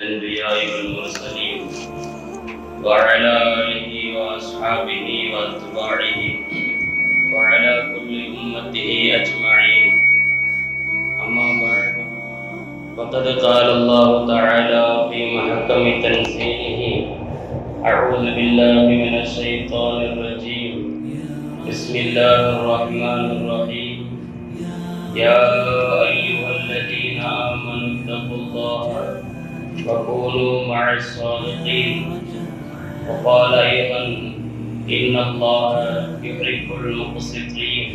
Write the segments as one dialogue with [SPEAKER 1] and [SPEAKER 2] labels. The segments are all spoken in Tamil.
[SPEAKER 1] الأنبياء والمرسلين وعلى آله وأصحابه وأتباعه وعلى كل أمته أجمعين. أما بعد، فقد قال الله تعالى في محكم تنزيله: أعوذ بالله من الشيطان الرجيم. بسم الله الرحمن الرحيم. يا أيها الذين آمنوا اتقوا الله وكونوا مع الصادقين. وقال أيضا: إن الله يحب المقسطين.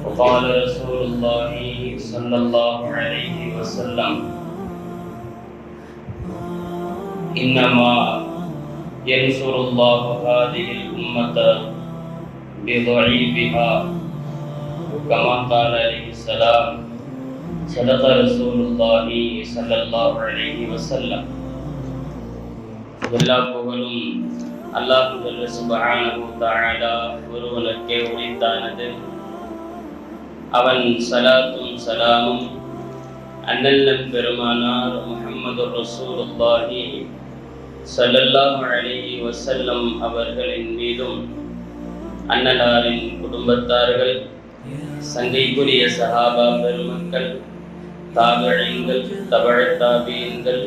[SPEAKER 1] وقال رسول الله صلى الله عليه وسلم: إنما ينصر الله هذه الأمة بضعيفها. كما قال عليه السلام: صدق رسول الله صلى الله عليه وسلم. எல்லா புகழும் அல்லாஹ் சுப்ஹானஹு வ தஆலா ஒருவனுக்கே உரித்தானது. அவன் ஸலாத்தும் ஸலாமும் அண்ணல் பெருமானார் முஹம்மது ரசூலுல்லாஹி ஸல்லல்லாஹு அலைஹி வஸல்லம் அவர்களின் மீதும், அன்னலாரின் குடும்பத்தார்கள், சங்கைக்குரிய சஹாபா பெருமக்கள், தாபிஈன்கள், தபஅத் தாபிஈன்கள்,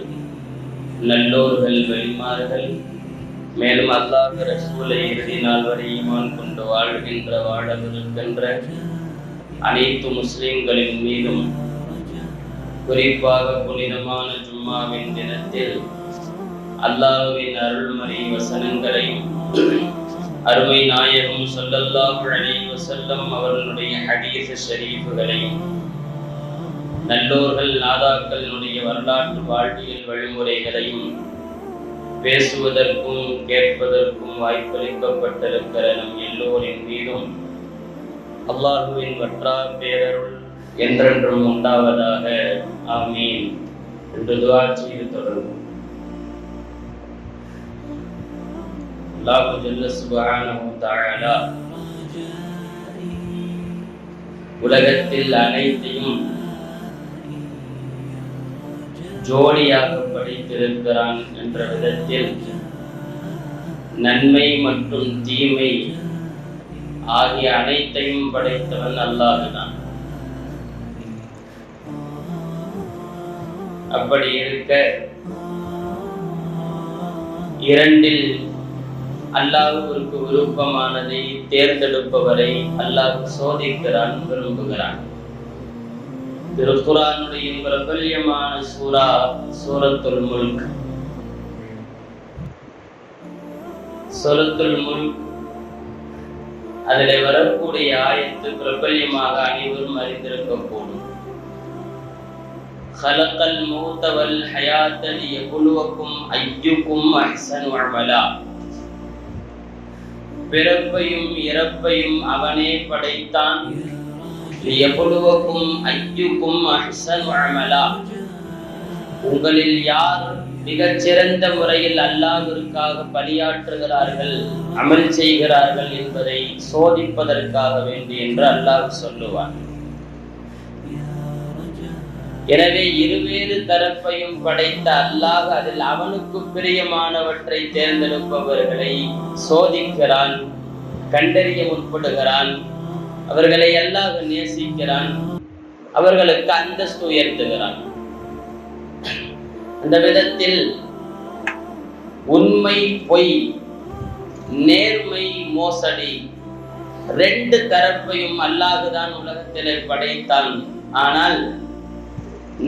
[SPEAKER 1] நல்லோர்கள், வலிமார்கள், மேலும் அல்லாஹ் ரசூலை இறுதி நாள் வரை ஈமான் கொண்டு வாழ்கின்ற வாழவிருக்கின்ற அனைத்து முஸ்லிம்களின் மீதும், குறிப்பாக புனிதமான ஜும்மாவின் தினத்தில் அல்லாஹ்வின் அருள்மறை வசனங்களையும் அருமை நாயகம் ஸல்லல்லாஹு அலைஹி வஸல்லம் அவர்களுடைய ஹதீஸ் ஷரீஃப்களையும் நல்லோர்கள் நாதாக்களுடைய வரலாற்று வாழ்வியல் வழிமுறைகளையும் பேசுவதற்கும் கேட்பதற்கும் வாய்ப்பளிக்கப்பட்டிருக்கிற நம் எல்லோரின் மீதும் அல்லாஹ்வின் வற்றா பேரருள் என்றென்றும் உண்டாவதாக. ஆமீன் என்று துஆ செய்து தொடரும். அல்லாஹ் ஜல்ல சுப்ஹானஹு வ தஆலா உலகத்தில் அனைத்தையும் ஜோடியாக படைத்திருக்கிறான் என்ற விதத்தில் நன்மை மற்றும் தீமை ஆகிய அனைத்தையும் படைத்தவன் அல்லாஹ் தான். அப்படி இருக்க இரண்டில் அல்லாஹ்வுக்கு விருப்பமானதை தேர்ந்தெடுப்பவரை அல்லாஹ் சோதிக்கிறான், விரும்புகிறான். திருக்குர்ஆனுடைய பிரபல்யமான சூரா சூரத்துல் முல்க். சூரத்துல் முல்க் அதிலே வரக்கூடிய ஆயத்து பிரபல்யமாக அனைவரும் அறிந்திருக்கக்கூடும். ஹலக்கல் மௌத வல் ஹயாத லியப்லுவக்கும் அய்யுக்கும் அஹ்ஸனு அமலா. பிறப்பையும் இறப்பையும் அவனே படைத்தான். லியப்லுவக்கும் அய்யுக்கும் அஹ்ஸனு அமலா. உங்களில் யார் மிகச் சிறந்த முறையில் அல்லாஹ்விற்காக பணியாற்றுகிறார்கள், அமல் செய்கிறார்கள் என்பதை சோதிப்பதற்காக வேண்டி என்று அல்லாஹ் சொல்லுவான். எனவே இருவேறு தரப்பையும் படைத்த அல்லாஹ் அதில் அவனுக்கு பிரியமானவற்றை தேர்ந்தெடுப்பவர்களை சோதிக்கிறான், கண்டறிய முற்படுகிறான். அவர்களை அல்லாஹ் நேசிக்கிறான், அவர்களுக்கு அந்தஸ்து உயர்த்துகிறான். அந்த விதத்தில் உண்மை பொய், நேர்மை மோசடி, ரெண்டு தரப்பையும் அல்லாஹ்தான் உலகத்திலே படைத்தான். ஆனால்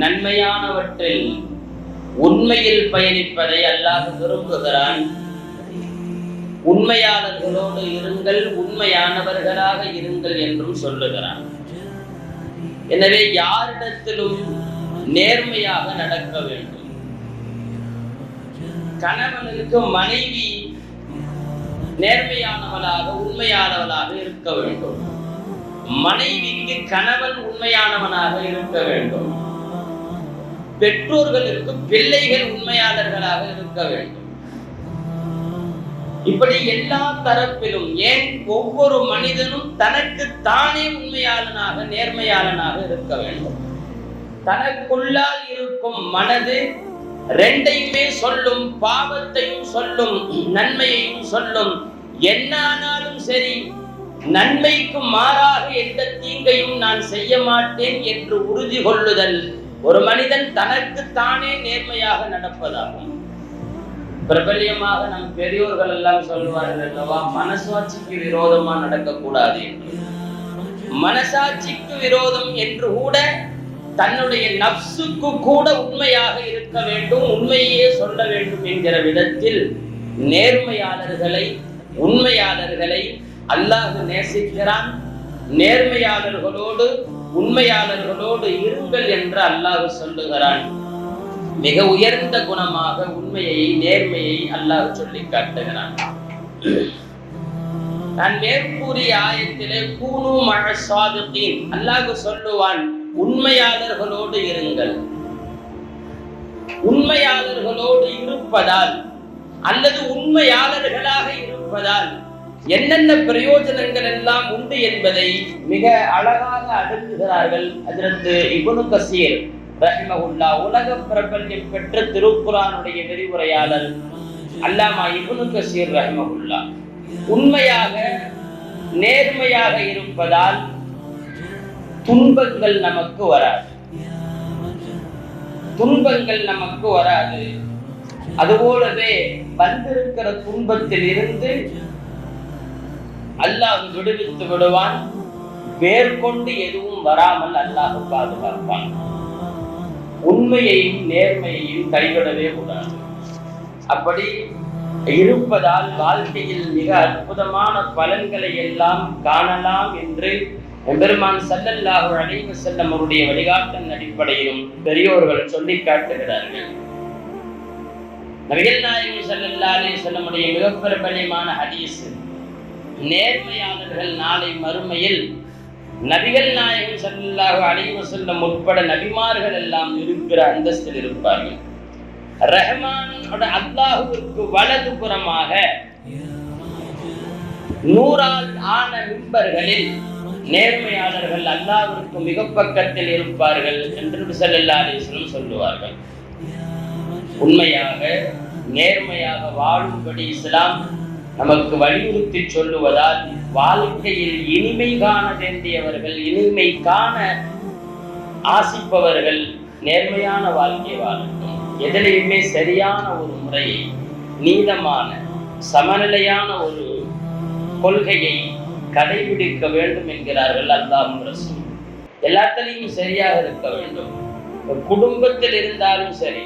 [SPEAKER 1] நன்மையானவற்றில் உண்மையில் பயணிப்பதை அல்லாஹ் விரும்புகிறான். உண்மையாளர்களோடு இருங்கள், உண்மையானவர்களாக இருங்கள் என்றும் சொல்லுகிறான். எனவே யாரிடத்திலும் நேர்மையாக நடக்க வேண்டும். கணவனுக்கு மனைவி நேர்மையானவளாக, உண்மையானவளாக இருக்க வேண்டும். மனைவிக்கு கணவன் உண்மையானவனாக இருக்க வேண்டும். பெற்றோர்களுக்கு பிள்ளைகள் உண்மையாளர்களாக இருக்க வேண்டும். இப்படி எல்லா தரப்பிலும், ஏன் ஒவ்வொரு மனிதனும் தனக்கு தானே உண்மையாளனாக, நேர்மையாளனாக இருக்க வேண்டும். தனக்குள்ளால் இருக்கும் மனது ரெண்டையுமே சொல்லும், பாவத்தையும் சொல்லும், நன்மையையும் சொல்லும். என்ன ஆனாலும் சரி, நன்மைக்கு மாறாக எந்த தீங்கையும் நான் செய்ய மாட்டேன் என்று உறுதி கொள்ளுதல் ஒரு மனிதன் தனக்கு தானே நேர்மையாக நடப்பதாகும். பிரபல்யமாக நம் பெரியோர்கள் எல்லாம் சொல்லுவார்கள் அல்லவா, மனசாட்சிக்கு விரோதமா நடக்கக்கூடாது என்று. மனசாட்சிக்கு விரோதம் என்று கூட தன்னுடைய நப்சுக்கு கூட உண்மையாக இருக்க வேண்டும், உண்மையே சொல்ல வேண்டும் என்கிற விதத்தில் நேர்மையாளர்களை, உண்மையாளர்களை அல்லாஹ் நேசிக்கிறான். நேர்மையாளர்களோடு, உண்மையாளர்களோடு இருங்கள் என்று அல்லாஹ் சொல்லுகிறான். மிக உயர்ந்த குணமாக உண்மையை, நேர்மையை அல்லாஹ் சொல்லி காட்டுகிறான். நான் மேற்கூறிய ஆயத்திலே கூனு மஅ ஸாதிகீன், அல்லாஹ் சொல்லுவான், உண்மையாளர்களோடு இருங்கள். உண்மையாளர்களோடு இருப்பதால் அல்லது உண்மையாளர்களாக இருப்பதால் என்னென்ன பிரயோஜனங்கள் எல்லாம் உண்டு என்பதை மிக அழகாக அடுக்குகிறார்கள் ஹஜ்ரத் இப்னு கஸீர் ரஹிமஹுல்லாஹ். உலக பிரபல்யம் பெற்ற திருக்குர்ஆனுடைய விரிவுரையாளர் அல்லாமா இப்னு கஸீர் ரஹிமஹுல்லாஹ், உண்மையாக நேர்மையாக இருப்பதால் துன்பங்கள் நமக்கு வராது, துன்பங்கள் நமக்கு வராது. அதுபோலவே வந்திருக்கிற துன்பத்தில் இருந்து அல்லாஹ் விடுவித்து விடுவான். மேற்கொண்டு எதுவும் வராமல் அல்லாஹ் பாதுகாப்பான். உண்மையையும் நேர்மையையும் கைவிடவே கூடாது. அப்படி இருப்பதால் வாழ்க்கையில் மிக அற்புதமான பலன்களை எல்லாம் காணலாம் என்று எம்பெருமான் ஸல்லல்லாஹு அலைஹி வஸல்லம் அவருடைய வழிகாட்டின் அடிப்படையிலும் பெரியோர்கள் சொல்லி காட்டுகிறார்கள். நபிகள் நாயகம் ஸல்லல்லாஹு அலைஹி வஸல்லம் உடைய மிக பிரபலமான ஹதீஸ், நேர்மையாளர்கள் நாளை மறுமையில் நபிகள் நாயகம் ஸல்லல்லாஹு அலைஹி வஸல்லம் உட்பட நபிமார்கள் எல்லாம் இருக்கிற அந்தஸ்தில் இருப்பார்கள். ரஹ்மான் அல்லாஹ்வுக்கு வலது புறமாக 100 ஆன மிம்பர்களில் நேர்மையாளர்கள் அல்லாஹ்விற்கு மிக பக்கத்தில் இருப்பார்கள் என்று ஸல்லல்லாஹு அலைஹி வஸல்லம் சொல்லுவார்கள். உண்மையாக நேர்மையாக வாழும்படி இஸ்லாம் நமக்கு வலியுறுத்தி சொல்லுவதால் வாழ்க்கையில் இனிமை காண வேண்டியவர்கள், இனிமை காண ஆசிப்பவர்கள் நேர்மையான வாழ்க்கை வாழட்டும். எதிலையுமே சரியான ஒரு முறையை, நீதமான சமநிலையான ஒரு கொள்கையை கடைபிடிக்க வேண்டும் என்கிறார்கள் அல்லாஹ்வும் ரசூலும். எல்லாத்திலையும் சரியாக இருக்க வேண்டும். குடும்பத்தில் இருந்தாலும் சரி,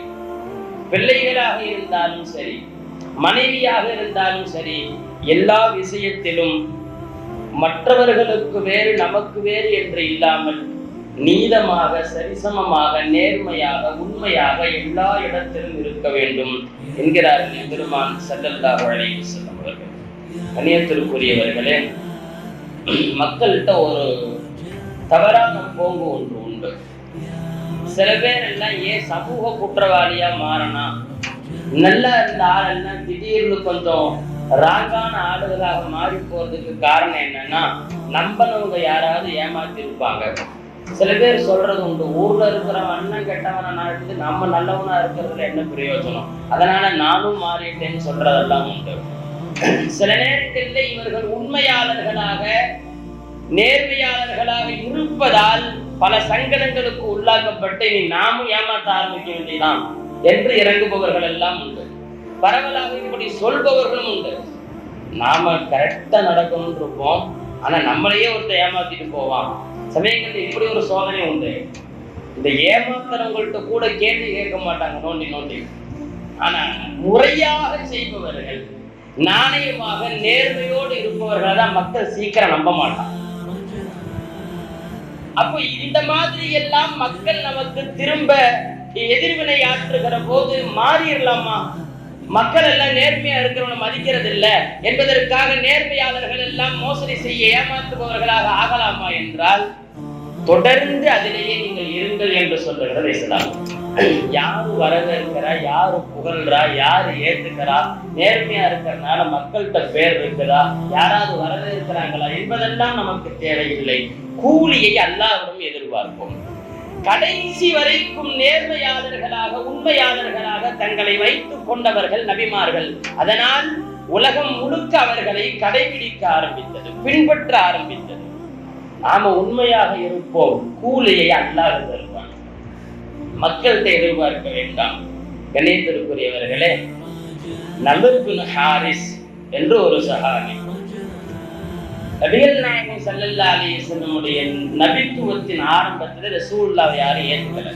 [SPEAKER 1] பிள்ளைகளாக இருந்தாலும் சரி, மனைவியாக இருந்தாலும் சரி, எல்லா விஷயத்திலும் மற்றவர்களுக்கு வேறு நமக்கு வேறு என்று இல்லாமல் நீதமாக, சரிசமமாக, நேர்மையாக, உண்மையாக எல்லா இடத்திலும் இருக்க வேண்டும் என்கிறார்கள் பெருமான் ஸல்லல்லாஹு அலைஹி வஸல்லம் அவர்கள். கண்ணியத்திற்குரியவர்களே, மக்கள்கிட்ட ஒரு தவறான போங்கு ஒன்று உண்டு. சில பேர் எல்லாம் ஏன் சமூக குற்றவாளியா மாறனா, நல்லா இருந்த ஆளெல்லாம் திடீர்னு கொஞ்சம் ராங்கான ஆளுகளாக மாறி போறதுக்கு காரணம் என்னன்னா, நம்பனவங்க யாராவது ஏமாத்தி இருப்பாங்க. சில பேர் சொல்றது உண்டு, ஊர்ல இருக்கிற அண்ணன் கெட்டவனை நாட்டு நம்ம நல்லவனா இருக்கிறதுல என்ன பிரயோஜனம், அதனால நானும் மாறிட்டேன்னு சொல்றதெல்லாம் உண்டு. சில நேரத்தில் இவர்கள் உண்மையாளர்களாக, நேர்மையாளர்களாக இருப்பதால் பல சங்கடங்களுக்கு உள்ளாக்கப்பட்டு நீ நாமும் ஏமாற்ற ஆரம்பிக்க வேண்டியதான் என்று இறங்குபவர்கள் எல்லாம் உண்டு. பரவலாக இப்படி சொல்பவர்களும் உண்டு. நாம கரெக்டா நடக்கணும்னு இருப்போம், ஆனா நம்மளையே ஒருத்தர் ஏமாத்திட்டு போவான். சமயங்கள்ல இப்படி ஒரு சோதனை உண்டு. இந்த ஏமாத்துறவங்கள்ட்ட கூட கேள்வி கேட்க மாட்டாங்க, நோண்டி நோண்டி. ஆனா முறையாக செய்பவர்கள், நாணயமாக நேர்மையோடு இருப்பவர்களை தான் மக்கள் சீக்கிரம் நம்ப மாட்டாங்க. அப்போ இந்த மாதிரி எல்லாம் மக்கள் நமக்கு திரும்ப எதிர்வினை ஆற்றுகிற போது மாறிடலாமா? மக்கள் எல்லாம் நேர்மையா இருக்கிறவனை மதிக்கிறது இல்லை என்பதற்காக நேர்மையாளர்கள் எல்லாம் மோசடி செய்ய ஏமாற்றுபவர்களாக ஆகலாமா என்றால், தொடர்ந்து அதிலேயே நீங்கள் இருங்கள் என்று சொல்லுகிறது இஸ்லாம். யாரு வரவேற்கிறா, யாரு புகழ்றா, யாரு ஏற்றுக்கிறா, நேர்மையா இருக்கிறதுனால மக்கள்கிட்ட பேர் இருக்குதா, யாராவது வரவேற்கிறாங்களா என்பதெல்லாம் நமக்கு தேவையில்லை. கூலியை அல்லாஹ்விடம் எதிர்பார்ப்போம். கடைசி வரைக்கும் நேர்மையாளர்களாக உண்மையாளர்களாக தங்களை வைத்துக் கொண்டவர்கள் நபிமார்கள். அதனால் உலகம் முழுக்க அவர்களை கடைபிடிக்க ஆரம்பித்தது, பின்பற்ற ஆரம்பித்தது. நாம உண்மையாக இருப்போம், கூலியை அல்லாஹ் தருவான், மக்கள்கிட்ட எதிர்பார்க்க வேண்டாம். கணேசருக்குரியவர்களே, நபர் பின் ஹாரிஸ் என்று ஒரு சஹாபி நபிகள் நாயகம் ஸல்லல்லாஹு அலைஹி வஸல்லமுடைய நபித்துவத்தின் ஆரம்பத்தில் ரசூலுல்லாஹ் யாரும் ஏற்றுக்கல.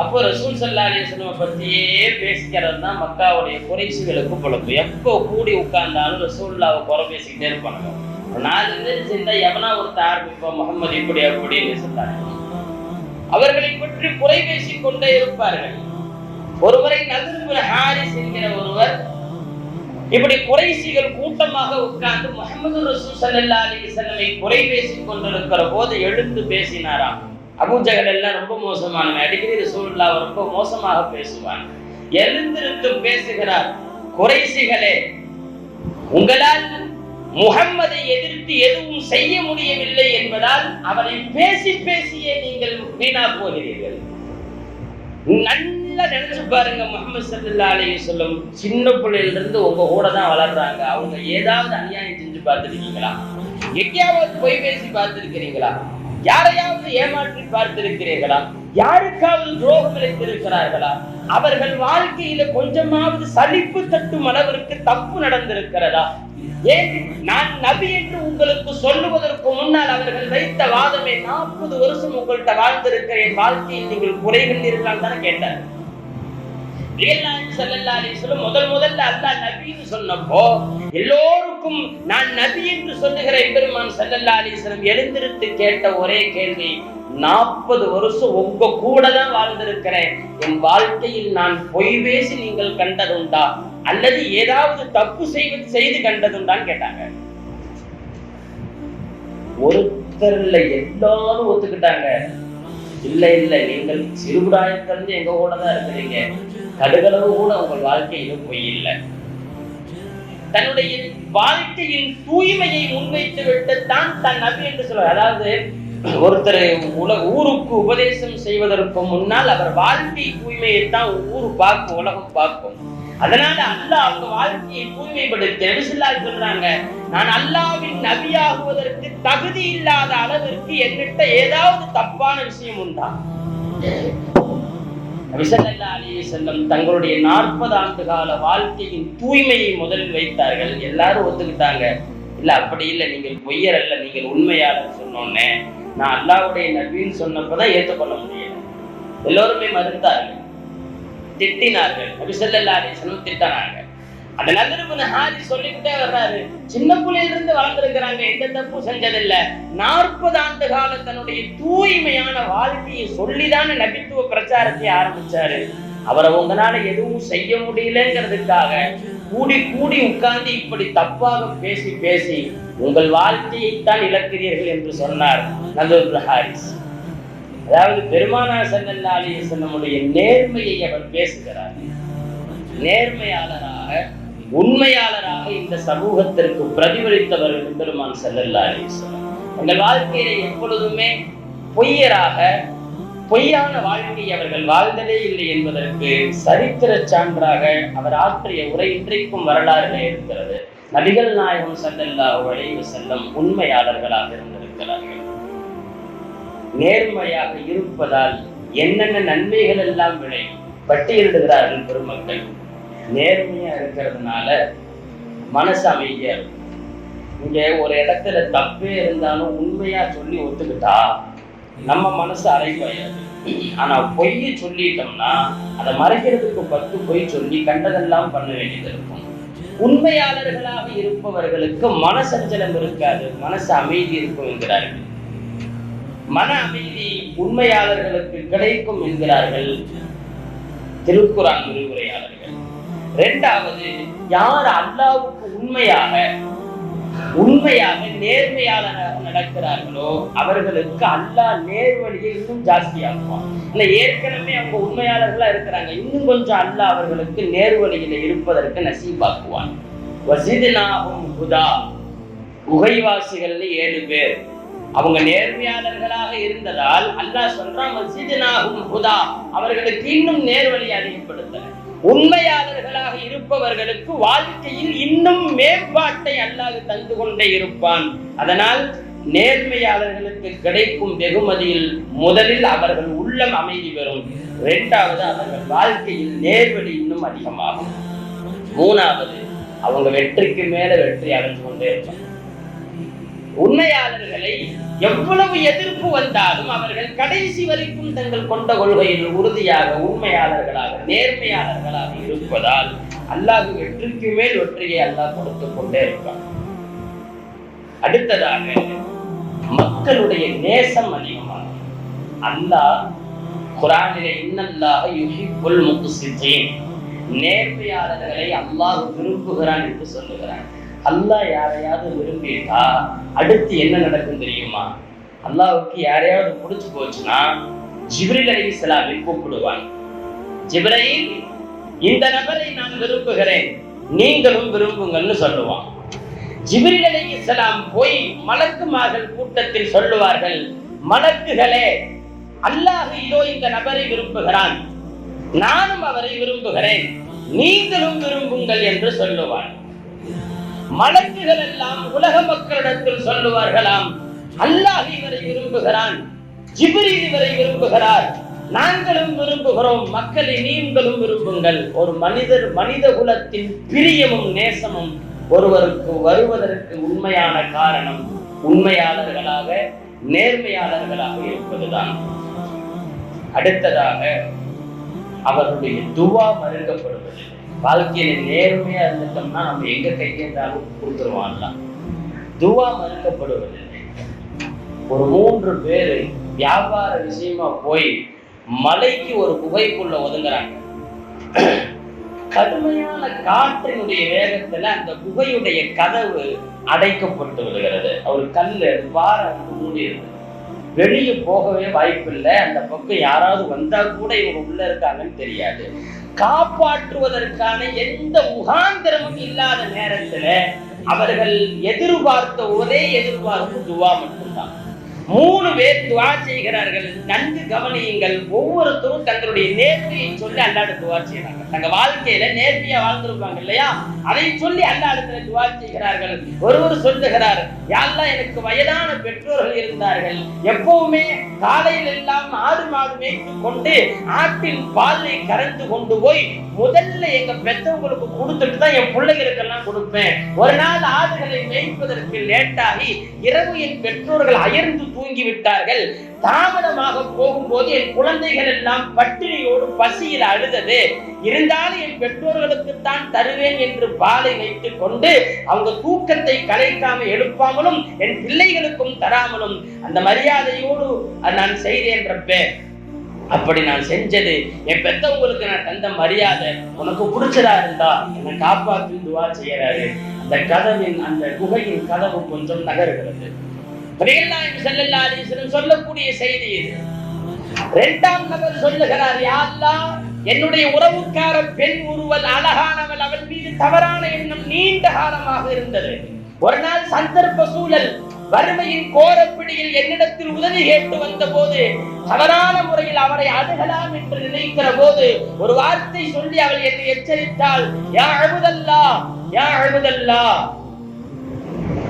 [SPEAKER 1] அப்போ ரசூல் ஸல்லல்லாஹு அலைஹி வஸல்லம் பற்றியே பேசிக்கிறது தான் மக்காவுடைய குறைஷிகளுக்கு பொழப்பு. எப்போ கூடி உட்கார்ந்தாலும் ரசூலுல்லாஹ்வை குறை பேசிக்கிட்டே இருப்பாங்க. நாலு பேர் சேர்ந்தா எவனா ஒருத்தர் ஆரம்பிப்போம், முகமது இப்படி அப்படின்னு சொன்னாங்க. அவர்களை பற்றி குறை பேசிக் கொண்டே இருப்பார்கள். ஒருவரை நபர் பின் ஹாரிஸ் என்கிற ஒருவர் இப்படி குறைஷிகள் கூட்டமாக உட்கார்ந்து முஹம்மது ரசூல் ஸல்லல்லாஹு அலைஹி வஸல்லம் குறை பேசிக் கொண்டிருக்கிற போது எழுந்து பேசினாராம். அபூஜஹல் எல்லாம் ரொம்ப மோசமானவன், அடிக்கடி ரசூலுல்லாஹ் ரொம்ப மோசமாக பேசுவான். எழுந்திருந்து பேசுகிறார், குறைஷிகளே, உங்களால் முஹம்மதை எதிர்த்து எதுவும் செய்ய முடியவில்லை என்பதால் அவரை பேசி பேசியே நீங்கள் வீணா போகிறீர்கள். நல்லா நினைச்சு பாருங்க, முஹம்மது ஸல்லல்லாஹு அலைஹி வஸல்லம் சின்ன பிள்ளையிலிருந்து உங்க கூட தான் வளர்றாங்க. அவங்க ஏதாவது அநியாயம் செஞ்சு பார்த்திருக்கீங்களா? எங்கேயாவது பொய் பேசி பார்த்திருக்கிறீங்களா? யாரையாவது ஏமாற்றி பார்த்திருக்கிறீர்களா? யாருக்காவது துரோகம் இழைத்திருக்கிறார்களா? அவர்கள் வாழ்க்கையில கொஞ்சமாவது சலிப்பு தட்டும் அளவிற்கு தப்பு நடந்திருக்கிறதா? ஏன் நான் நபி என்று உங்களுக்கு சொல்லுவதற்கு முன்னால் அவர்கள் வைத்த வாதமே 40 வருஷம் உங்கள்கிட்ட வாழ்ந்திருக்கிற என் வாழ்க்கையில் நீங்கள் குறைகள் தானே கேட்டார். முதல்ல அல்லாஹ் நபின்னு சொன்னப்போ எல்லோருக்கும் நான் நபி என்று சொல்லுகிற எம்பெருமான் ஸல்லல்லாஹு அலைஹி வஸல்லம் எழுந்திருந்து கேட்ட ஒரே கேள்வி, 40 வருஷம் உங்க கூட தான் வாழ்ந்திருக்கிறேன், என் வாழ்க்கையில் நான் பொய் பேசி நீங்கள் கண்டதுண்டா அல்லது ஏதாவது தப்பு செய்து கண்டதுண்டான்னு கேட்டாங்க. ஒருத்தர்ல எல்லாரும் ஒத்துக்கிட்டாங்க, இல்ல இல்ல நீங்கள் சிறுபிராயத்திலிருந்து எங்க கூட தான் இருக்கிறீங்க, கடுகளவு கூட உங்கள் வாழ்க்கையிலும் பொய் இல்லை. தன்னுடைய வாழ்க்கையின் தூய்மையை முன்வைத்து விட்டு தான் தன் நபி என்று சொல்வார். அதாவது ஒருத்தர் ஊருக்கு உபதேசம் செய்வதற்கு முன்னால் அவர் வாழ்க்கை தூய்மையை தான் ஊரு பார்க்கும், உலகம் பார்க்கும். அதனால அல்லாஹ் அவங்க வாழ்க்கையை தூய்மைப்படுத்தி சொல்றாங்க, நான் அல்லாஹ்வின் நபியாகுவதற்கு தகுதி இல்லாத அளவிற்கு என்கிட்ட ஏதாவது தப்பான விஷயம் உண்டா? நபி ஸல்லல்லாஹு அலைஹி வஸல்லம் தங்களுடைய 40 ஆண்டு கால வாழ்க்கையின் தூய்மையை முதலில் வைத்தார்கள். எல்லாரும் ஒத்துக்கிட்டாங்க, இல்ல அப்படி இல்லை, நீங்கள் பொய்யர் அல்ல, நீங்கள் உண்மையாளர் சொன்னோன்னே நான் அல்லாஹ்வுடைய நபின்னு சொன்னப்பதான் ஏற்றுக்கொள்ள முடியல. எல்லோருமே மறுத்தார்கள், திட்டினார்கள். நபி ஸல்லல்லாஹு அலைஹி வஸல்லம் திட்டினாங்க. அந்த நபர் பின் ஹாரிஸ் சொல்லிக்கிட்டே வர்றாரு, சின்ன புள்ளையிலிருந்து வளர்ந்துருக்கிறாங்க, எந்த தப்பு செஞ்சதில்லை, 40 ஆண்டு கால தன்னுடைய தூய்மையான வாழ்க்கையை சொல்லிதான நபித்துவ பிரச்சாரத்தை ஆரம்பிச்சாரு. அவரை உங்களால எதுவும் செய்ய முடியலங்கிறதுக்காக கூடி கூடி உட்கார்ந்து இப்படி தப்பாக பேசி பேசி உங்கள் வாழ்க்கையைத்தான் இழக்கிறீர்கள் என்று சொன்னார் நபர் பின் ஹாரிஸ். அதாவது பெருமானார் ஸல்லல்லாஹு அலைஹி வஸல்லமுடைய நேர்மையை அவர் பேசுகிறார். நேர்மையாளராக உண்மையாளராக இந்த சமூகத்திற்கு பிரதிபலித்தவர்கள் பெருமான் ஸல்லல்லாஹு அலைஹி வஸல்லம். எங்கள் வாழ்க்கையில எப்பொழுதுமே பொய்யராக பொய்யான வாழ்க்கையை அவர்கள் வாழ்ந்ததே இல்லை என்பதற்கு சரித்திர சான்றாக அவர் ஆற்றிய உரை இன்றைக்கும் வரலாறுல இருக்கிறது. நபிகள் நாயகம் ஸல்லல்லாஹு அலைஹி வஸல்லம் உண்மையாளர்களாக இருந்திருக்கிறார்கள். நேர்மையாக இருப்பதால் என்னென்ன நன்மைகள் எல்லாம் விளையும் பட்டியலிடுகிறார்கள் பெருமக்கள். நேர்மையா இருக்கிறதுனால மனசு அமைதியா இருக்கும். இங்க ஒரு இடத்துல தப்பே இருந்தாலும் உண்மையா சொல்லி ஒத்துக்கிட்டா நம்ம மனசு அரைப்பாயாது. ஆனா பொய்யை சொல்லிட்டோம்னா அதை மறைக்கிறதுக்கு 10 பொய் சொல்லி கண்டதெல்லாம் பண்ண வேண்டியது இருக்கும். உண்மையாளர்களாக இருப்பவர்களுக்கு மனசஞ்சலம் இருக்காது, மனசு அமைதி இருக்கும் என்கிறார்கள். மன அமைதி உண்மையாளர்களுக்கு கிடைக்கும் என்கிறார்கள் திருக்குர்ஆன் விரிவுரையாளர்கள். 2வது, யார் அல்லாஹ்வுக்கு உண்மையாக நேர்மையாளராக நடக்கிறார்களோ அவர்களுக்கு அல்லாஹ் நேர்வழியை இன்னும் ஜாஸ்தியாக்குவான். இல்ல ஏற்கனவே அவங்க உண்மையாளர்களா இருக்கிறாங்க, இன்னும் கொஞ்சம் அல்லாஹ் அவர்களுக்கு நேர்வழியில இருப்பதற்கு நசீபாக்குவான். வஸித்னாஹும் ஹுதா, குகைவாசிகள்னு 7 பேர் அவங்க நேர்மையாளர்களாக இருந்ததால் அல்லாஹ் சொல்றான் மஸ்ஜிதுனாஹும் ஹுதா, அவர்களுக்கு இன்னும் நேர்வழி அதிகப்படுத்த. உண்மையாளர்களாக இருப்பவர்களுக்கு வாழ்க்கையில் இன்னும் மேம்பாட்டை அல்லாஹ் தந்து கொண்டே இருப்பான். அதனால் நேர்மையாளர்களுக்கு கிடைக்கும் வெகுமதியில் முதலில் அவர்கள் உள்ளம் அமைதி பெறும், இரண்டாவது அவர்கள் வாழ்க்கையில் நேர்வழி இன்னும் அதிகமாகும், மூணாவது அவங்க வெற்றிக்கு மேல வெற்றி அடைந்து கொண்டே இருப்பாங்க. உண்மையாளர்களை எவ்வளவு எதிர்ப்பு வந்தாலும் அவர்கள் கடைசி வரைக்கும் தங்கள் கொண்ட கொள்கையில் உறுதியாக உண்மையாளர்களாக நேர்மையாளர்களாக இருப்பதால் அல்லாஹ் வெற்றிக்கு மேல் வெற்றியை அல்லாஹ் கொடுத்து கொண்டே இருப்பான். அடுத்ததாக மக்களுடைய நேசம் அதிகமாகும். அல்லாஹ் குர்ஆனிலே இன்னல்லாஹ யுஹிப்புல் முக்ஸிதீன், நேர்மையாளர்களை அல்லாஹ் விரும்புகிறான் என்று சொல்லுகிறான். அல்லாஹ் யாரையாவது விரும்பிட்டா அடுத்து என்ன நடக்கும் தெரியுமா? அல்லாஹ்வுக்கு யாரையாவது பிடிச்சு போச்சுன்னா ஜிப்ரீல் அலைஹிஸ்ஸலாமை கூப்பிடுவான். ஜிப்ரீல், இந்த நபரை நான் விரும்புகிறேன், நீங்களும் விரும்புங்கள்னு சொல்லுவான். ஜிப்ரீல் அலைஹிஸ்ஸலாம் போய் மலக்குமார்கள் கூட்டத்தில் சொல்லுவார்கள், மலக்குகளே, அல்லாஹ் இதோ இந்த நபரை விரும்புகிறான், நானும் அவரை விரும்புகிறேன், நீங்களும் விரும்புங்கள் என்று சொல்லுவான். மலக்குகள் எல்லாம் உலக மக்களிடத்தில் சொல்லுவார்களாம், அல்லாஹ் இவரை விரும்புகிறான், ஜிப்ரீல் இவரை விரும்புகிறார், நாங்களும் விரும்புகிறோம், மக்களை நீங்களும் விரும்புங்கள். ஒரு மனித குலத்தின் பிரியமும் நேசமும் ஒருவருக்கு வருவதற்கு உண்மையான காரணம் உண்மையாளர்களாக நேர்மையாளர்களாக இருப்பதுதான். அடுத்ததாக அவர்களுடைய துவா மறுக்கப்படுவது. வாழ்க்கையில நேர்மையா இருந்துட்டோம்னா நம்ம எங்க கையேந்தாலும் கொடுத்துருவான்ல. துவா மறுக்கப்படுவதில்லை. ஒரு 3 பேர் வியாபார விஷயமா போய் மலைக்கு ஒரு குகைக்குள்ள ஒதுங்குறாங்க. கடுமையான காற்றினுடைய வேகத்துல அந்த குகையுடைய கதவு அடைக்கப்பட்டு விடுகிறது. ஒரு கல்லு பாரம் மூடிடுது, வெளியே போகவே வாய்ப்பில்லை. அந்த பக்கம் யாராவது வந்தா கூட இவங்க உள்ள இருக்காங்கன்னு தெரியாது. காப்பாற்றுவதற்கான எந்த முகாந்திரமும் இல்லாத நேரத்துல அவர்கள் எதிர்பார்த்த ஒரே எதிர்பார்ப்பு துவா மட்டும்தான். 3 பேர் துவா செய்கிறார்கள். நன்கு கவனியுங்கள். ஒவ்வொருத்தரும் தங்களுடைய நேர்மையை சொல்லி அல்லாஹ்ட்ட துவா செய்யறாங்க. தங்க வாழ்க்கையில நேர்மையா வாழ்ந்திருப்பாங்க இல்லையா, அதை சொல்லி அல்லாஹ்விடத்துல துவா செய்கிறார்கள். ஒருவர் சொல்லுகிறார், யா அல்லாஹ், எனக்கு வயதான பெற்றோர்கள் இருந்தார்கள். எப்பவுமே காலையில் எல்லாம் ஆடு மாடு மேய்த்து கொண்டு ஆட்டின் பாலை கறந்து கொண்டு போய் முதல்ல எங்க பெற்றவங்களுக்கு கொடுத்துட்டு தான் என் பிள்ளைகளுக்கெல்லாம் கொடுப்பேன். ஒரு நாள் ஆடுகளை மேய்ப்பதற்கு லேட்டாகி இரவு என் பெற்றோர்கள் அயர்ந்து தூங்கி விட்டார்கள். தாமதமாக போகும்போது என் குழந்தைகள் எல்லாம் பட்டினியோடு பசியில் அழுதது. இருந்தாலும் என் பெற்றோர்களுக்கு தான் தருவேன் என்று பாலை வைத்துக் கொண்டு அவங்க தூக்கத்தை கலைக்காம எழுப்பாமலும் என் பிள்ளைகளுக்கும் தராமலும் அந்த மரியாதையோடு நான் செய்தேன் ரப்பே. அப்படி நான் செஞ்சது என் பெத்தவங்களுக்கு நான் தந்த மரியாதை உனக்கு பிடிச்சதா இருந்தா என்னை காப்பாற்றி துவா செய்யறாரு. அந்த கதவின் அந்த குகையின் கதவு கொஞ்சம் நகருகிறது. சொல்லக்கூடிய செய்தி இது. 2ஆம் நபர் சொல்லுகிறார், யா அல்லாஹ், என்னுடைய உறவுக்கார பெண் ஒருவள் அழகானவள், அவள் மீது தவறான எண்ணம் நீண்ட காலமாக இருந்தது. ஒரு நாள் சந்தர்ப்ப சூழல் வறுமையின் கோரப்பிடியில் என்னிடத்தில் உதவி கேட்டு வந்த போது தவறான முறையில் அவரை அணுகலாம் என்று நினைக்கிற போது ஒரு வார்த்தை சொல்லி அவள் என்னை எச்சரித்தாள், யா அபுதல்லாஹ், யா அபுதல்லாஹ்,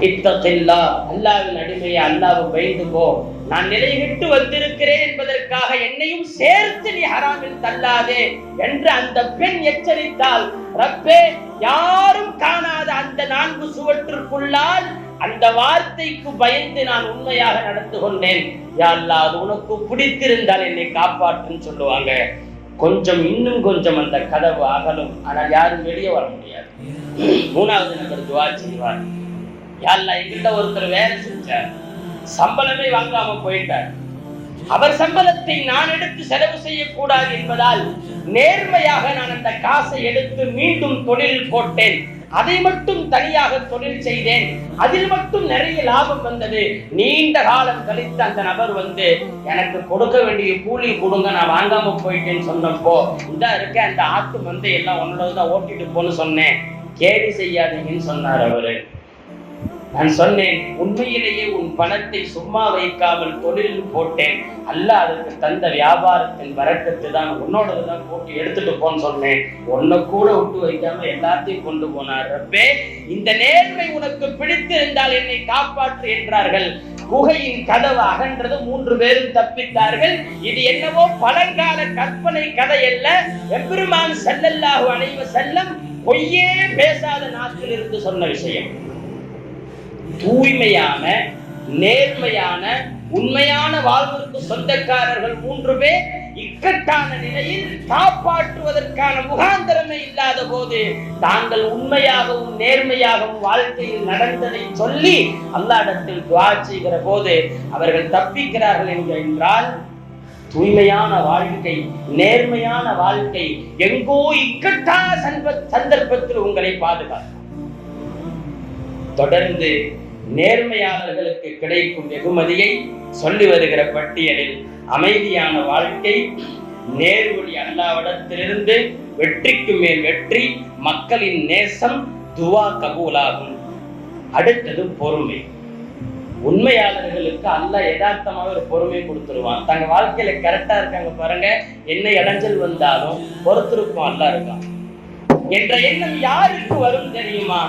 [SPEAKER 1] இத்தகில்லாஹ், அல்லாஹ்வின் அடிமையை அல்லாஹ்வை பயந்து போ. நான் நிலைவிட்டு வந்திருக்கிறேன் என்பதற்காக என்னையும் சேர்த்து நீ ஹராமில் தள்ளாதே என்று அந்த பெண் எச்சரித்தாள். ரப்பே, யாரும் காணாத அந்த 4 சுவற்றுக்குள்ளால் அந்த வார்த்தைக்கு பயந்து நான் உண்மையாக நடந்து கொண்டேன். யா அல்லாஹ், அது உனக்கு பிடித்திருந்தால் என்னை காப்பாற்றுன்னு சொல்லுவாங்க. இன்னும் கொஞ்சம் அந்த கதவு அகலும், ஆனால் யாரும் வெளியே வர முடியாது. 3ஆவது நபர் துவா செய்வார், யா அல்லாஹ், என்கிட்ட ஒருத்தர் வேலை செஞ்சார், சம்பளமே வாங்காம போயிட்டார். அவர் சம்பளத்தை நான் எடுத்து செலவு செய்யக்கூடாது என்பதால் நேர்மையாக நான் அந்த காசை எடுத்து மீண்டும் தொழில் போட்டேன். அதை மட்டும் தனியாக தொழில் செய்தேன். அதில் மட்டும் நிறைய லாபம் வந்தது. நீண்ட காலம் கழித்து அந்த நபர் வந்து எனக்கு கொடுக்க வேண்டிய கூலி கொடுங்க, நான் வாங்காம போயிட்டேன்னு சொன்னப்போ, இதா இருக்க அந்த ஆட்டு மந்தை எல்லாம் உன்னோட தான் ஓட்டிட்டு போன்னு சொன்னேன், கேலி செய்யாதீங்கன்னு சொன்னார் அவரு. நான் சொன்னேன், உண்மையிலேயே உன் பணத்தை சும்மா வைக்காமல் தொழிலில் போட்டேன், அல்லாஹ் அதற்கு தந்த வியாபாரத்தின் வரக்கத்து தான், உன்னோடதுதான் போட்டு எடுத்துட்டு போன்னு சொன்னேன். உன்னை கூட விட்டு வைக்காம எல்லாத்தையும் கொண்டு போனார். ரப்பே, இந்த நேர்மை உனக்கு பிடித்திருந்தால் என்னை காப்பாற்று என்றார்கள். குகையின் கதவு அகன்றது, 3 பேரும் தப்பித்தார்கள். இது என்னவோ பழங்கால கற்பனை கதை அல்ல. எம்பெருமான் ஸல்லல்லாஹு அலைஹி வஸல்லம் பொய்யே பேசாத நாட்டில் இருந்து சொன்ன விஷயம். தூய்மையான, நேர்மையான, உண்மையான வாழ்விற்கு சொந்தக்காரர்கள் 3 பேர் இக்கட்டான நிலையில் காப்பாற்றுவதற்கான முகாந்திரமே இல்லாத போது தாங்கள் உண்மையாகவும் நேர்மையாகவும் வாழ்க்கையில் நடந்ததை சொல்லி அல்லாஹ்விடத்தில் துஆ செய்கிற போது அவர்கள் தப்பிக்கிறார்கள் என்றால், தூய்மையான வாழ்க்கை, நேர்மையான வாழ்க்கை எங்கோ இக்கட்டான சந்தர்ப்பத்தில் உங்களை பாதுகாக்கும். தொடர்ந்து நேர்மையாளர்களுக்கு கிடைக்கும் வெகுமதியை சொல்லி வருகிற பட்டியலில் அமைதியான வாழ்க்கை, நேர்வழி அல்லாஹ்விடத்திலிருந்து வெற்றிக்கு மேல் வெற்றி, மக்களின் நேசம், துவா கபூலாகும். அடுத்தது பொறுமை. உண்மையாளர்களுக்கு அல்லாஹ் யதார்த்தமாக ஒரு பொறுமை கொடுத்துருவான். தங்க வாழ்க்கையில கரெக்டா இருக்காங்க பாருங்க, என்ன இடைஞ்சல் வந்தாலும் பொறுத்திருக்கும் அல்லாஹ் இருக்கான் என்ற எண்ணம் யாருக்கு வரும் தெரியுமா?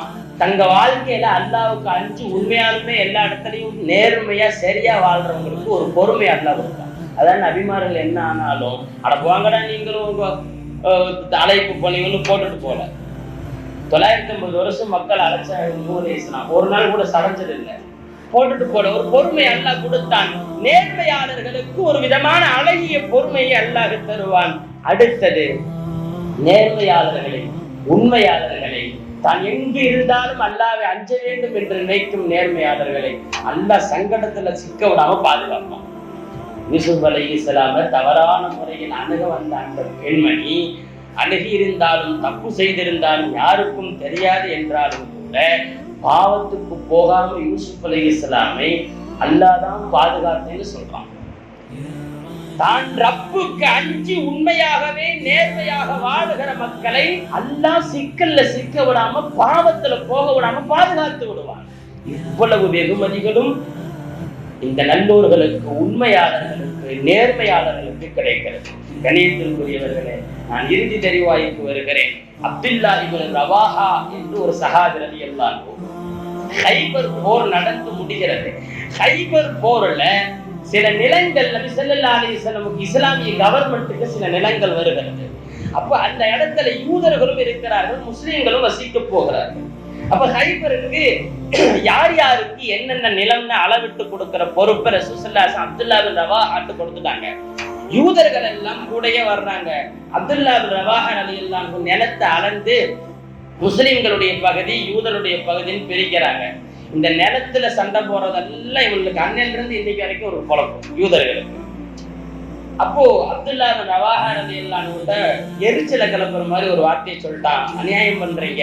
[SPEAKER 1] தங்க வாழ்க்கையில அல்லாஹ்வுக்கு அஞ்சு உண்மையாலுமே எல்லா இடத்துலையும் நேர்மையா சரியா வாழ்றவங்களுக்கு ஒரு பொறுமை அல்லாஹ் கொடுத்தான். அதான் நபிமார்கள் என்ன ஆனாலும் அட போங்கடா நீங்களும் அழைப்பு போனீங்கன்னு போட்டுட்டு போல. 950 வருஷம் மக்கள் அழைச்சாங்க, இஸ்லாம் ஒரு நாள் கூட சடைஞ்சது இல்லை, போட்டுட்டு போல. ஒரு பொறுமை அல்லாஹ் கொடுத்தான். நேர்மையாளர்களுக்கு ஒரு விதமான அழகிய பொறுமையை அல்லாஹ் தருவான். அடுத்தது நேர்மையாளர்களை, உண்மையாளர்களை, தான் எங்கு இருந்தாலும் அல்லாஹ்வை அஞ்ச வேண்டும் என்று நினைக்கும் நேர்மையாளர்களை அல்லாஹ் சங்கடத்துல சிக்க விடாம பாதுகாப்பான். யூசுப் அலைஹிஸ்ஸலாம தவறான முறையில் அணுக வந்த அந்த பெண்மணி அணுகி இருந்தாலும் தப்பு செய்திருந்தாலும் யாருக்கும் தெரியாது என்றாலும் கூட பாவத்துக்கு போகாம யூசுப் அலைஹிஸ்ஸலாமை அல்லாஹ் தான் பாதுகாத்தேன்னு சொல்றான். தான் ரப்புக்கு அஞ்சி உண்மையாகவே நேர்மையாக வாழுகிற மக்களை அல்லாஹ் சிக்கல்ல சிக்க விடாம, பாவத்துல போக விடாம பாதுகாத்து விடுவான். இவ்வளவு வெகுமதிகளும் இந்த நல்லோர்களுக்கு, உண்மையாளர்களுக்கு, நேர்மையாளர்களுக்கு கிடைக்கிறது. கணியத்திற்குரியவர்களே, நான் இறுதி தெரிவாய்க்கு வருகிறேன். அப்துல்லா இப்னு ரவாஹா என்று ஒரு சஹாபி ரலியல்லாஹு அன்ஹு, ஹைபர் போர் நடந்து முடிகிறது. ஹைபர் போர்ல சில நிலங்கள் நபி ஸல்லல்லாஹு அலைஹி வஸல்லம் இஸ்லாமிய கவர்மெண்ட்டுக்கு சில நிலங்கள் வருகிறது. அப்ப அந்த இடத்துல யூதர்களும் இருக்கிறார்கள், முஸ்லிம்களும் வசிக்க போகிறார்கள். அப்ப ஹைபருக்கு யார் யாருக்கு என்னென்ன நிலம்னு அளவிட்டு கொடுக்கிற பொறுப்பை ரசூல் ஸல்லல்லாஹு அலைஹி வஸல்லம் அப்துல்லா பின் ரவாஹாக்கு கொடுத்துட்டாங்க. யூதர்கள் எல்லாம் கூடயே வர்றாங்க. அப்துல்லா பின் ரவாஹா ரலியல்லாஹு அன்ஹு நிலத்தை அளந்து முஸ்லிம்களுடைய பகுதி, யூதருடைய பகுதின்னு பிரிக்கிறாங்க. இந்த நிலத்துல சண்டை போறதெல்லாம் இவங்களுக்கு அன்னையில இருந்து இன்னைக்கு வரைக்கும் ஒரு குழப்பம் யூதர்களுக்கு. அப்போ அப்துல்லா பின் ரவாஹா ரலியல்லாஹு அன்ஹு எரிச்சலை கிளப்புற மாதிரி ஒரு வார்த்தையை சொல்லிட்டான். அநியாயம் பண்றீங்க,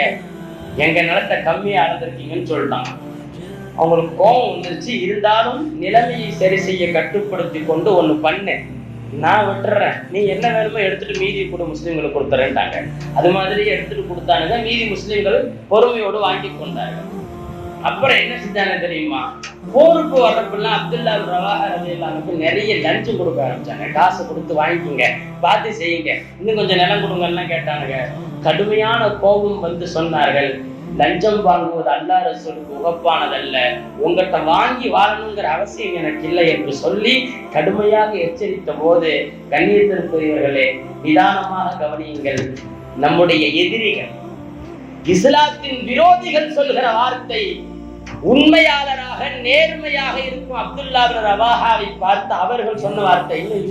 [SPEAKER 1] எங்க நிலத்தை கம்மியா அளந்திருக்கீங்கன்னு சொல்லிட்டான். அவங்களுக்கு கோபம் வந்துருச்சு. இருந்தாலும் நிலைமையை சரி செய்ய கட்டுப்படுத்தி கொண்டு ஒண்ணு பண்ணு, நான் விட்டுறேன், நீ என்ன வேணுமோ எடுத்துட்டு மீதி கூட முஸ்லீம்களுக்கு கொடுத்துறேன்ட்டாங்க. அது மாதிரி எடுத்துட்டு கொடுத்தானுங்க. மீதி முஸ்லீம்கள் பொறுமையோடு வாங்கி கொண்டாங்க. அப்புறம் என்ன செஞ்சாங்க தெரியுமா? போருக்கு வர்றப்பெல்லாம் அப்துல்லா பின் ரவாஹா ரலியல்லாஹு அன்ஹு நிறைய லஞ்சம் கொடுக்க ஆரம்பிச்சாங்க. காசு கொடுத்து வாங்கிக்கோங்க, பார்த்து செய்யுங்க, இன்னும் கொஞ்சம் நிலம் கொடுங்கலாம் கேட்டானுங்க. கடுமையான கோபம் வந்து சொன்னார்கள், லஞ்சம் வாங்குவது அல்லாஹ் ரசூலுக்கு உகப்பானதல்ல, உங்கள்கிட்ட வாங்கி வாழணுங்கிற அவசியம் எனக்கு இல்லை என்று சொல்லி கடுமையாக எச்சரித்த போது, கண்ணியத்திற்குரியவர்களே நிதானமாக கவனியுங்கள். நம்முடைய எதிரிகள், இஸ்லாத்தின் விரோதிகள் சொல்கிற வார்த்தை, உண்மையாளராக நேர்மையாக இருக்கும் அப்துல்லா பின் ரவாஹாவை பார்த்து அவர்கள் சொன்ன வார்த்தை, இன்னும்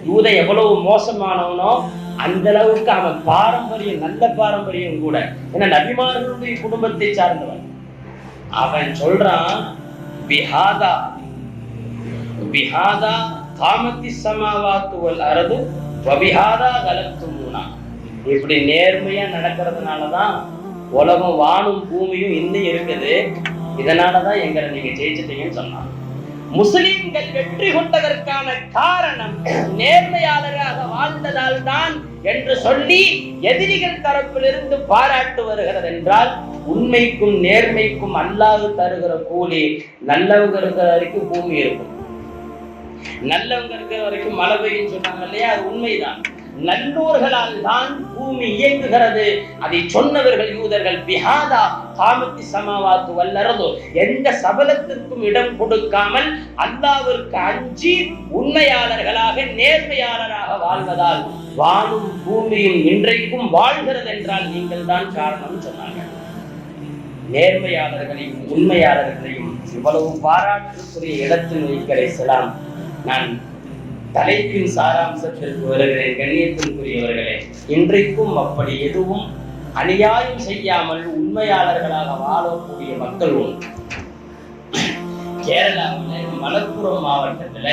[SPEAKER 1] யூதன் எவ்வளவு மோசமானவனோ அந்த அளவுக்கு அவன் பாரம்பரியம், நல்ல பாரம்பரியம் கூட, ஏன்னா நபிமார்களுடைய குடும்பத்தை சார்ந்தவன். அவன் சொல்றான், பிஹாதா பிஹாதா காமத்தி சமாவாத்து வல் அரது வபிஹாதா கலத்துமுனா. இப்படி நேர்மையா நடக்கிறதுனாலதான் உலகம், வானும் பூமியும் இன்னும் இருக்குது, இதனாலதான் எங்களை நீங்க ஜெயிச்சிட்டீங்கன்னு சொன்னான். முஸ்லிம்கள் வெற்றி கொண்டதற்கான காரணம் நேர்மையாளராக வாழ்ந்ததால் தான் என்று சொல்லி எதிரிகள் தரப்பிலிருந்து பாராட்டு வருகிறது என்றால் உண்மைக்கும் நேர்மைக்கும் அல்லாஹ் தருகிற கூலி நல்லவங்க இருக்கிற வரைக்கும் பூமி இருக்கும், நல்லவங்க இருக்கிற வரைக்கும் மழை பெய்யும் சொன்னாங்க இல்லையா, அது உண்மைதான். நல்லோர்களால் தான் பூமி இயங்குகிறது. அதை சொன்னவர்கள் யூதர்கள். பிஹாதா காமத்தி சமாவாத்து வல்லறதோ, எந்த சபலத்திற்கும் இடம் கொடுக்காமல் அல்லாஹ்விற்கு அஞ்சி உண்மையாளர்களாக நேர்மையாளராக வாழ்வதால் வானும் பூமியும் இன்றைக்கும் வாழ்கிறது என்றால் நீங்கள் தான் காரணம் சொன்னாங்க. நேர்மையாளர்களையும் உண்மையாளர்களையும் இவ்வளவு பாராட்டுக்குரிய இடத்தில் வைக்கிற இஸ்லாம். நான் தலைப்பின் சாராம்சத்திற்கு வருகிறேன். கண்ணியத்திற்குரியவர்களே, இன்றைக்கும் அப்படி எதுவும் அநியாயம் செய்யாமல் உண்மையாளர்களாக வாழக்கூடிய மக்கள் உண்டு. கேரளாவில் மலப்புரம் மாவட்டத்துல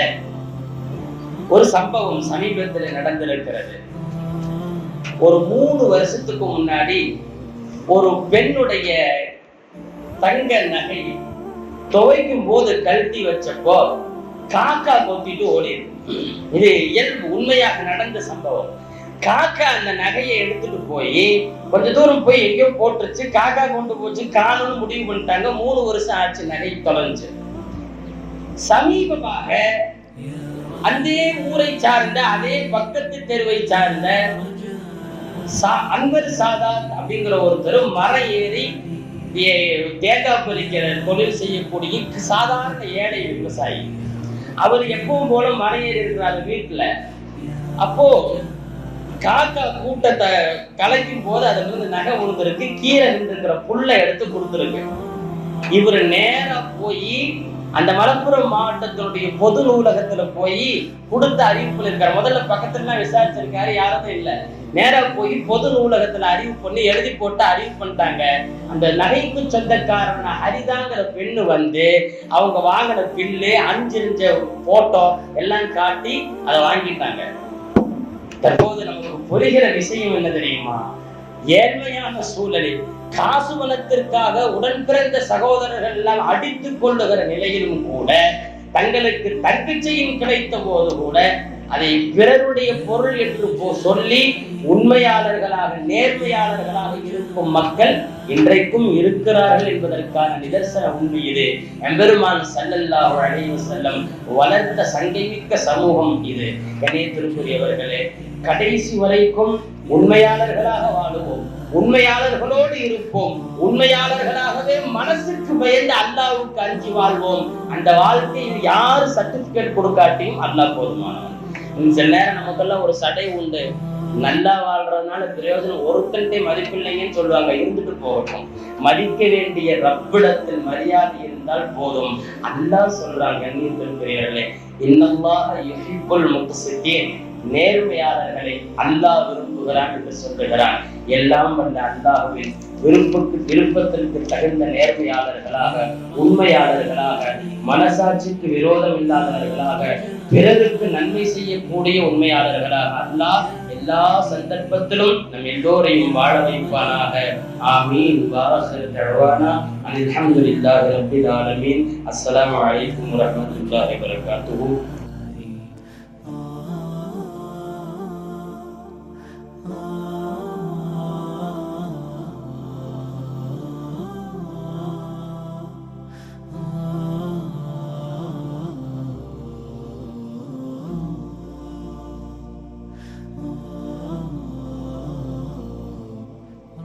[SPEAKER 1] ஒரு சம்பவம் சமீபத்தில் நடந்திருக்கிறது. ஒரு 3 வருஷத்துக்கு முன்னாடி ஒரு பெண்ணுடைய தங்க நகை துவைக்கும் போது கழட்டி வச்சப்போ காக்கா கொத்திட்டு ஓடிது. இது இயல்பு, உண்மையாக நடந்த சம்பவம். காக்கா அந்த நகையை எடுத்துட்டு போய் கொஞ்ச தூரம் போய் எங்கேயோ போட்டுருச்சு. காக்கா கொண்டு போச்சு, காணும்னு முடிவு பண்ணிட்டாங்க. 3 வருஷம் ஆச்சு, நகை தொலைஞ்சு. சமீபமாக அந்த ஊரை சார்ந்த, அதே பக்கத்து தெருவை சார்ந்த அன்வர் சாதாத் அப்படிங்கிற ஒருத்தர் மரம் ஏறி தேங்காய் பறிக்கிற தொழில் செய்யக்கூடிய சாதாரண ஏழை விவசாயி. அவர் எப்பவும் போல மரம் ஏறி இருக்கிறாரு வீட்டுல. அப்போ காக்கா கூட்டத்தை கலைக்கும் போது அதுல இருந்து நகை விழுந்திருக்கு. கீழே நின்றுக்கிற புல்லை எடுத்து கொடுத்துருக்கு. இவர் நேரா போய் அந்த மலப்புரம் மாவட்டத்தினுடைய பொது நூலகத்துல போய் கொடுத்த அறிவிப்புல இருக்காரு. முதல்ல பக்கத்துல விசாரிச்சிருக்காரு, யாரும் இல்லை. நேரா போய் பொது நூலகத்துல அறிவு பண்ணி எழுதி போட்டு அறிவு பண்ணிட்டாங்க. அந்த நகைக்கு சொந்தக்காரன ஹரிதாங்கிற பெண்ணு வந்து அவங்க வாங்கின பில்லு 5 போட்டோ எல்லாம் காட்டி அதை வாங்கிட்டாங்க. தற்போது நமக்கு புரிகிற விஷயம் என்ன தெரியுமா? ஏழ்மையான சூழலில் காசு பணத்திற்காக உடன் பிறந்த சகோதரர்கள் எல்லாம் அடித்துக் கொள்ளுகிற நிலையிலும் கூட, தங்களுக்கு தற்கச்சையும் கிடைத்த போது கூட அதை பிறருடைய பொருள் என்று சொல்லி உண்மையாளர்களாக நேர்மையாளர்களாக இருக்கும் மக்கள் இன்றைக்கும் இருக்கிறார்கள் என்பதற்கான நிதர்சன உண்மை இது. எம்பெருமான் ஸல்லல்லாஹு அலைஹி வஸல்லம் வளர்த்த சங்கைமிக்க சமூகம் இது. கண்ணியத்திற்குரியவர்களே, கடைசி வரைக்கும் உண்மையாளர்களாக வாழுவோம், உண்மையாளர்களோடு இருப்போம், உண்மையாளர்களாகவே மனசுக்கு பயந்து அல்லாஹ்வுக்கு அஞ்சி வாழ்வோம். அந்த வாழ்க்கையில் யார் சர்டிபிகேட் கொடுக்காட்டியும் அல்லாஹ் போதுமானவன். சில நேரம் நமக்கெல்லாம் ஒரு சடை உண்டு, நல்லா வாழ்றதுனால பிரயோஜனம், ஒருத்தன்ட்டே மதிப்பில்லைங்கன்னு சொல்லுவாங்க. இருந்துட்டு போகட்டும், மதிக்க வேண்டிய ரப்பிடத்தில் மரியாதை இருந்தால் போதும். அல்லாஹ் சொல்றாங்க, கண்ணியத்திற்குரியவர்களே, இன்னல்லாஹ யுஹிப்புல் முக்ஸிதீன், நேர்மையாளர்களை அல்லாஹ் விரும்புகிறான் என்று சொல்லுகிறான். எல்லாம் வந்த அல்லாஹ்வின் விருப்பத்திற்கு தகுந்த நேர்மையாளர்களாக, உண்மையாளர்களாக, மனசாட்சிக்கு விரோதம் இல்லாதவர்களாக, பிறருக்கு நன்மை செய்யக்கூடிய உண்மையாளர்களாக அல்லாஹ் எல்லா சந்தர்ப்பத்திலும் நம் எல்லோரையும் வாழ வைப்பானாக. ஆமீன். வாஹிரு தஅவானா அல்ஹம்துலில்லாஹி ரப்பில் ஆலமீன். அஸ்ஸலாமு அலைக்கும் வரஹ்மத்துல்லாஹி வபரகாத்துஹு.